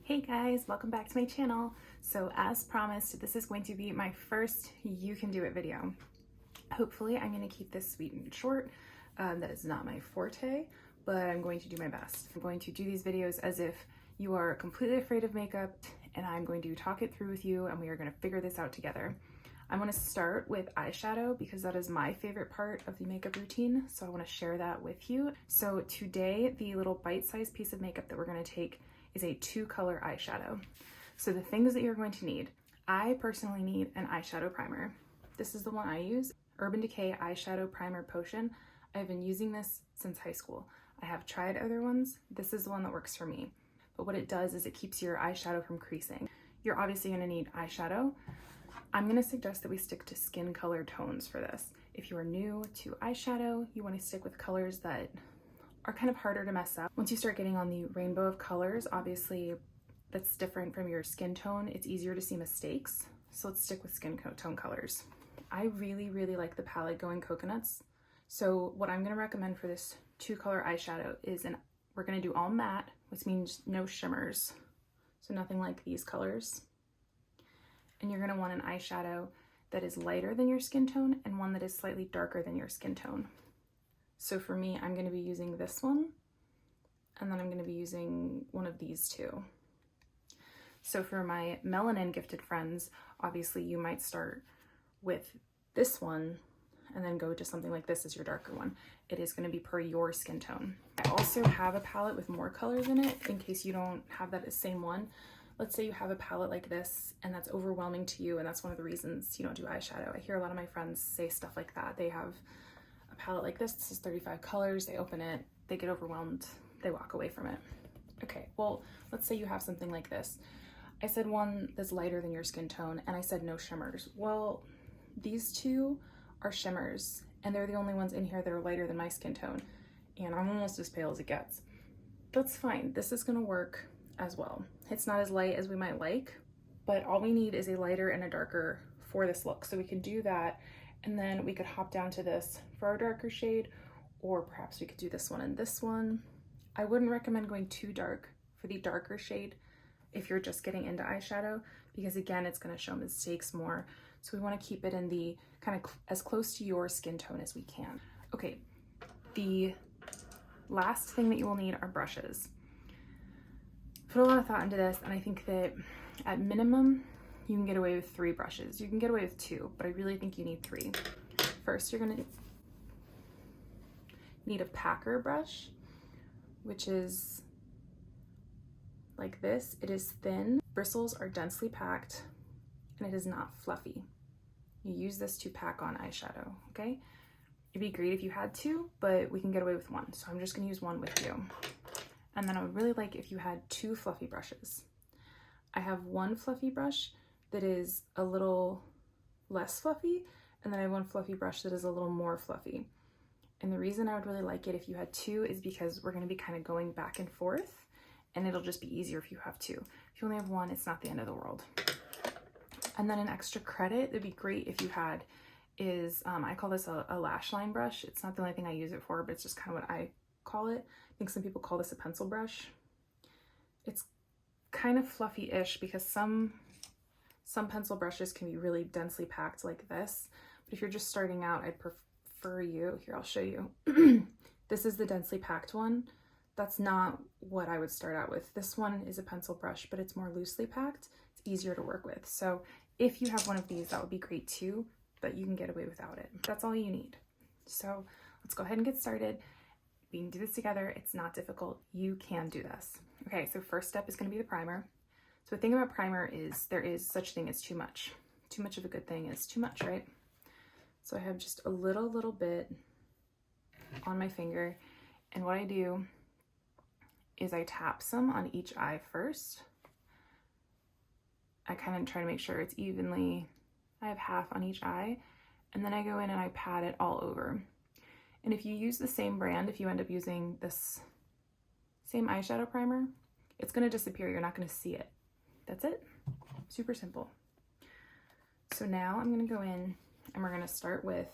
Hey guys, welcome back to my channel. So as promised, this is going to be my first You Can Do It video. Hopefully I'm going to keep this sweet and short. That is not my forte, but I'm going to do my best. I'm going to do these videos as if you are completely afraid of makeup, and I'm going to talk it through with you, and we are going to figure this out together. I'm going to start with eyeshadow because that is my favorite part of the makeup routine, so I want to share that with you. So today, the little bite-sized piece of makeup that we're going to take is a 2-color eyeshadow. So the things that you're going to need, I personally need an eyeshadow primer. This is the one I use, Urban Decay Eyeshadow Primer Potion. I've been using this since high school. I have tried other ones. This is the one that works for me. But what it does is it keeps your eyeshadow from creasing. You're obviously going to need eyeshadow. I'm going to suggest that we stick to skin color tones for this. If you are new to eyeshadow, you want to stick with colors that are kind of harder to mess up. Once you start getting on the rainbow of colors, obviously that's different from your skin tone. It's easier to see mistakes. So let's stick with skin tone colors. I really like the palette Going Coconuts. So what I'm going to recommend for this 2-color eyeshadow is we're going to do all matte, which means no shimmers. So nothing like these colors. And you're going to want an eyeshadow that is lighter than your skin tone and one that is slightly darker than your skin tone. So for me, I'm going to be using this one, and then I'm going to be using one of these two. So for my melanin gifted friends, obviously you might start with this one and then go to something like this as your darker one. It is going to be per your skin tone. I also have a palette with more colors in it in case you don't have that same one. Let's say you have a palette like this and that's overwhelming to you, and that's one of the reasons you don't do eyeshadow. I hear a lot of my friends say stuff like that. They have a palette like this is 35 colors, they open it, they get overwhelmed, they walk away from it. Okay, well, let's say you have something like this. I said one that's lighter than your skin tone, and I said no shimmers. Well, these two are shimmers, and they're the only ones in here that are lighter than my skin tone, and I'm almost as pale as it gets. That's fine, this is gonna work as well. It's not as light as we might like, but all we need is a lighter and a darker for this look. So we can do that, and then we could hop down to this for our darker shade, or perhaps we could do this one and this one. I wouldn't recommend going too dark for the darker shade if you're just getting into eyeshadow, because again, it's going to show mistakes more. So we want to keep it in the kind of as close to your skin tone as we can. Okay, the last thing that you will need are brushes. Put a lot of thought into this, and I think that at minimum, you can get away with 3 brushes. You can get away with 2, but I really think you need 3. First, you're gonna need a packer brush, which is like this. It is thin, bristles are densely packed, and it is not fluffy. You use this to pack on eyeshadow, okay? It'd be great if you had 2, but we can get away with 1. So I'm just gonna use 1 with you. And then I would really like if you had 2 fluffy brushes. I have 1 fluffy brush that is a little less fluffy, and then I have 1 fluffy brush that is a little more fluffy. And the reason I would really like it if you had 2 is because we're gonna be kind of going back and forth, and it'll just be easier if you have 2. If you only have 1, it's not the end of the world. And then an extra credit that'd be great if you had is, I call this a lash line brush. It's not the only thing I use it for, but it's just kind of what I call it. I think some people call this a pencil brush. It's kind of fluffy-ish because some pencil brushes can be really densely packed like this, but if you're just starting out, I'd prefer here, I'll show you. This is the densely packed one. That's not what I would start out with. This one is a pencil brush, but it's more loosely packed. It's easier to work with. So if you have one of these, that would be great too, but you can get away without it. That's all you need. So let's go ahead and get started. We can do this together. It's not difficult. You can do this. Okay, so first step is going to be the primer. So the thing about primer is there is such thing as too much. Too much of a good thing is too much, right? So I have just a little bit on my finger, and what I do is I tap some on each eye first. I kind of try to make sure it's evenly, I have half on each eye, and then I go in and I pat it all over. And if you use the same brand, if you end up using this same eyeshadow primer, it's going to disappear. You're not going to see it. That's it. Super simple. So now I'm going to go in and we're going to start with,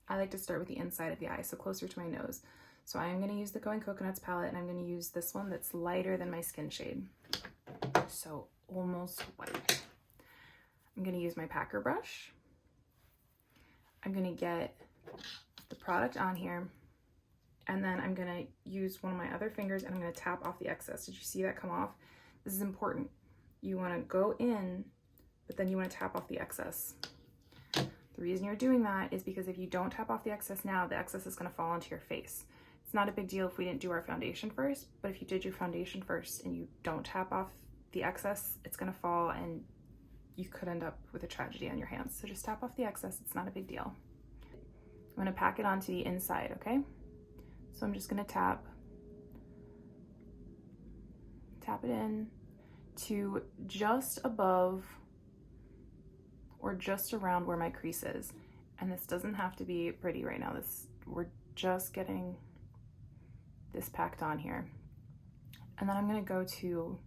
I like to start with the inside of the eye, so closer to my nose. So I'm going to use the Going Coconuts palette, and I'm going to use this one that's lighter than my skin shade. so almost white. I'm going to use my packer brush. I'm going to get the product on here, and then I'm going to use one of my other fingers and I'm going to tap off the excess. Did you see that come off? This is important. You want to go in, but then you want to tap off the excess. The reason you're doing that is because if you don't tap off the excess now, the excess is going to fall onto your face. It's not a big deal if we didn't do our foundation first, but if you did your foundation first and you don't tap off the excess, it's going to fall and you could end up with a tragedy on your hands. So just tap off the excess. It's not a big deal. I'm going to pack it onto the inside, okay? So I'm just going to tap it in to just above or just around where my crease is. And this doesn't have to be pretty right now. We're just getting this packed on here. And then I'm going to go to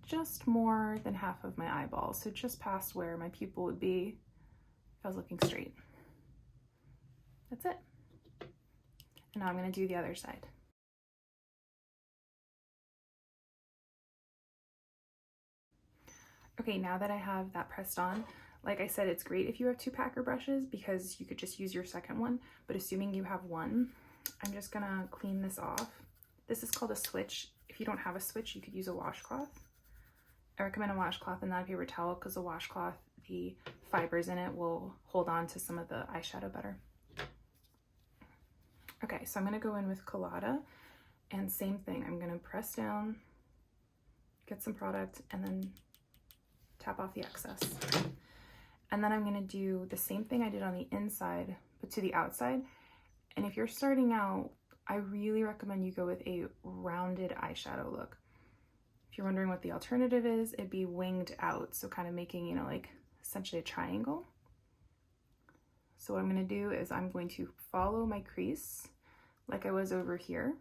just more than half of my eyeball, so just past where my pupil would be if I was looking straight. That's it. And now I'm going to do the other side. Okay, now that I have that pressed on, like I said, it's great if you have two packer brushes because you could just use your second one, but assuming you have one, I'm just gonna clean this off. This is called a switch. If you don't have a switch, you could use a washcloth. I recommend a washcloth and not a paper towel because a washcloth, the fibers in it will hold on to some of the eyeshadow better. Okay, so I'm gonna go in with Colada, and same thing, I'm gonna press down, get some product, and then tap off the excess. And then I'm gonna do the same thing I did on the inside, but to the outside. And if you're starting out, I really recommend you go with a rounded eyeshadow look. If you're wondering what the alternative is, it'd be winged out. So kind of making, you know, like essentially a triangle. So what I'm gonna do is I'm going to follow my crease like I was over here,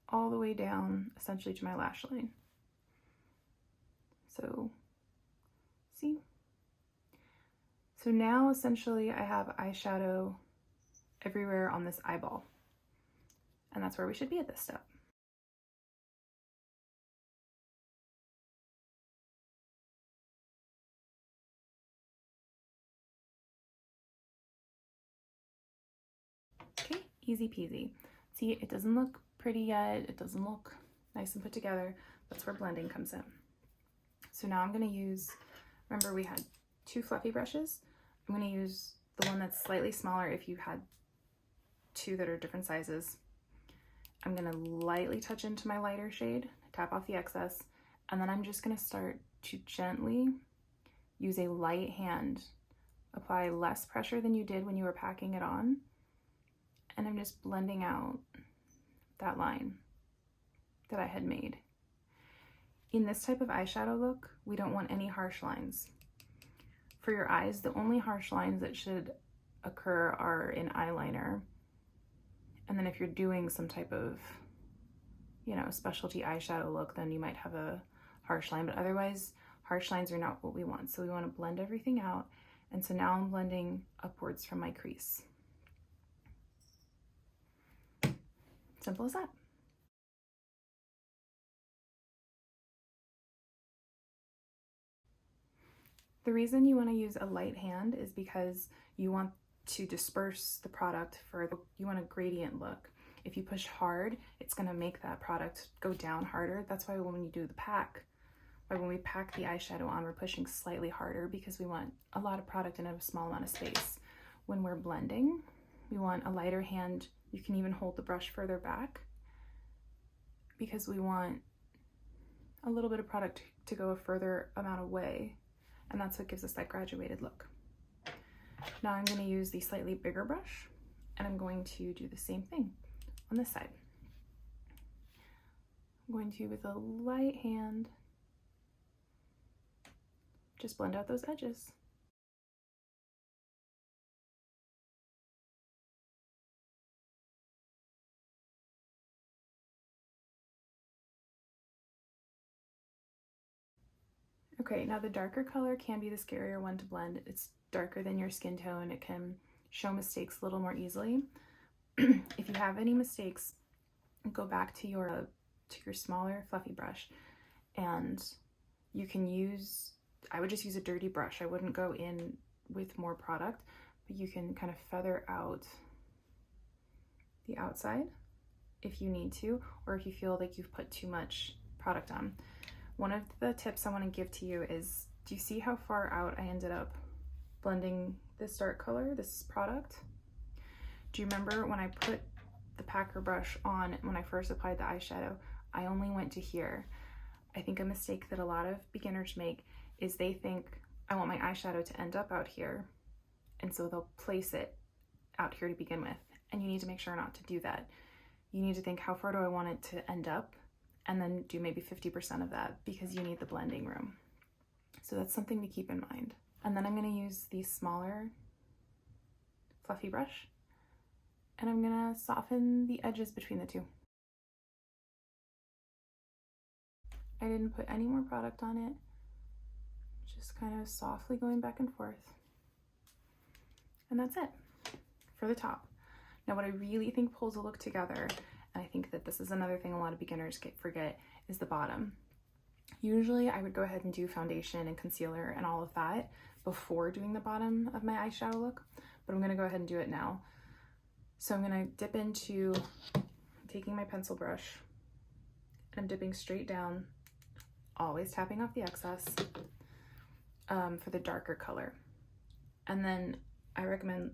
all the way down essentially to my lash line. So, see? So now essentially I have eyeshadow everywhere on this eyeball. And that's where we should be at this step. Okay, easy peasy. See, it doesn't look pretty yet. It doesn't look nice and put together. That's where blending comes in. So now I'm gonna use, remember we had two fluffy brushes. I'm gonna use the one that's slightly smaller if you had two that are different sizes. I'm gonna lightly touch into my lighter shade, tap off the excess, and then I'm just gonna start to gently use a light hand. Apply less pressure than you did when you were packing it on. And I'm just blending out that line that I had made. In this type of eyeshadow look, we don't want any harsh lines. For your eyes, the only harsh lines that should occur are in eyeliner. And then if you're doing some type of, you know, specialty eyeshadow look, then you might have a harsh line, but otherwise harsh lines are not what we want. So we want to blend everything out. And so now I'm blending upwards from my crease. Simple as that. The reason you want to use a light hand is because you want to disperse the product further. You want a gradient look. If you push hard, it's going to make that product go down harder. That's why when you do the pack, when we pack the eyeshadow on, we're pushing slightly harder because we want a lot of product in a small amount of space. When we're blending, we want a lighter hand. You can even hold the brush further back because we want a little bit of product to go a further amount away, and that's what gives us that graduated look. Now I'm going to use the slightly bigger brush, and I'm going to do the same thing on this side. I'm going to, with a light hand, just blend out those edges. Okay, now the darker color can be the scarier one to blend. It's darker than your skin tone. It can show mistakes a little more easily. If you have any mistakes, go back to your to your smaller fluffy brush, and you can use, I would just use a dirty brush. I wouldn't go in with more product, but you can kind of feather out the outside if you need to, or if you feel like you've put too much product on. One of the tips I want to give to you is, do you see how far out I ended up blending this dark color, this product? Do you remember when I put the packer brush on, when I first applied the eyeshadow, I only went to here? I think a mistake that a lot of beginners make is they think, I want my eyeshadow to end up out here, and so they'll place it out here to begin with. And you need to make sure not to do that. You need to think, how far do I want it to end up? And then do maybe 50% of that, because you need the blending room. So that's something to keep in mind. And then I'm gonna use the smaller fluffy brush, and I'm gonna soften the edges between the two. I didn't put any more product on it, just kind of softly going back and forth. And that's it for the top. Now, what I really think pulls a look together, and I think that this is another thing a lot of beginners forget, is the bottom. Usually I would go ahead and do foundation and concealer and all of that before doing the bottom of my eyeshadow look, but I'm gonna go ahead and do it now. So I'm gonna dip into, taking my pencil brush, and I'm dipping straight down, always tapping off the excess for the darker color. And then I recommend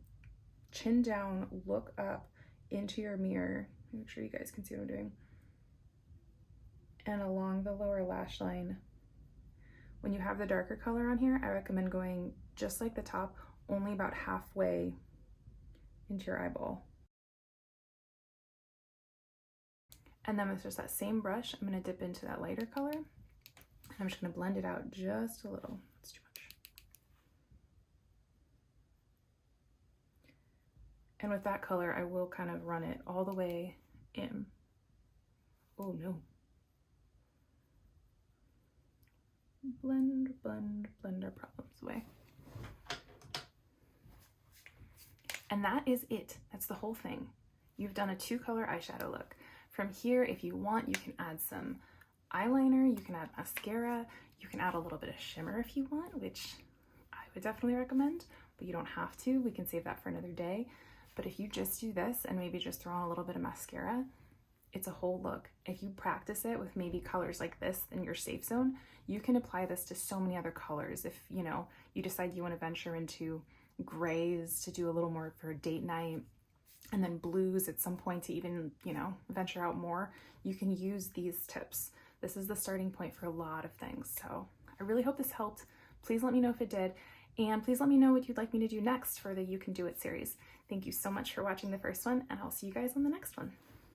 chin down, look up into your mirror. Make sure you guys can see what I'm doing. And along the lower lash line, when you have the darker color on here, I recommend going just like the top, only about halfway into your eyeball. And then with just that same brush, I'm gonna dip into that lighter color, and I'm just gonna blend it out just a little. That's too much. And with that color, I will kind of run it all the way in. Oh no. Blend, blend, blend our problems away. And that is it. That's the whole thing. You've done a 2-color eyeshadow look. From here, if you want, you can add some eyeliner, you can add mascara, you can add a little bit of shimmer if you want, which I would definitely recommend, but you don't have to. We can save that for another day. But if you just do this and maybe just throw on a little bit of mascara, it's a whole look. If you practice it with maybe colors like this in your safe zone, you can apply this to so many other colors. If you know, you decide you want to venture into grays to do a little more for a date night, and then blues at some point to even, you know, venture out more, you can use these tips. This is the starting point for a lot of things. So I really hope this helped. Please let me know if it did. And please let me know what you'd like me to do next for the You Can Do It series. Thank you so much for watching the first one, and I'll see you guys on the next one.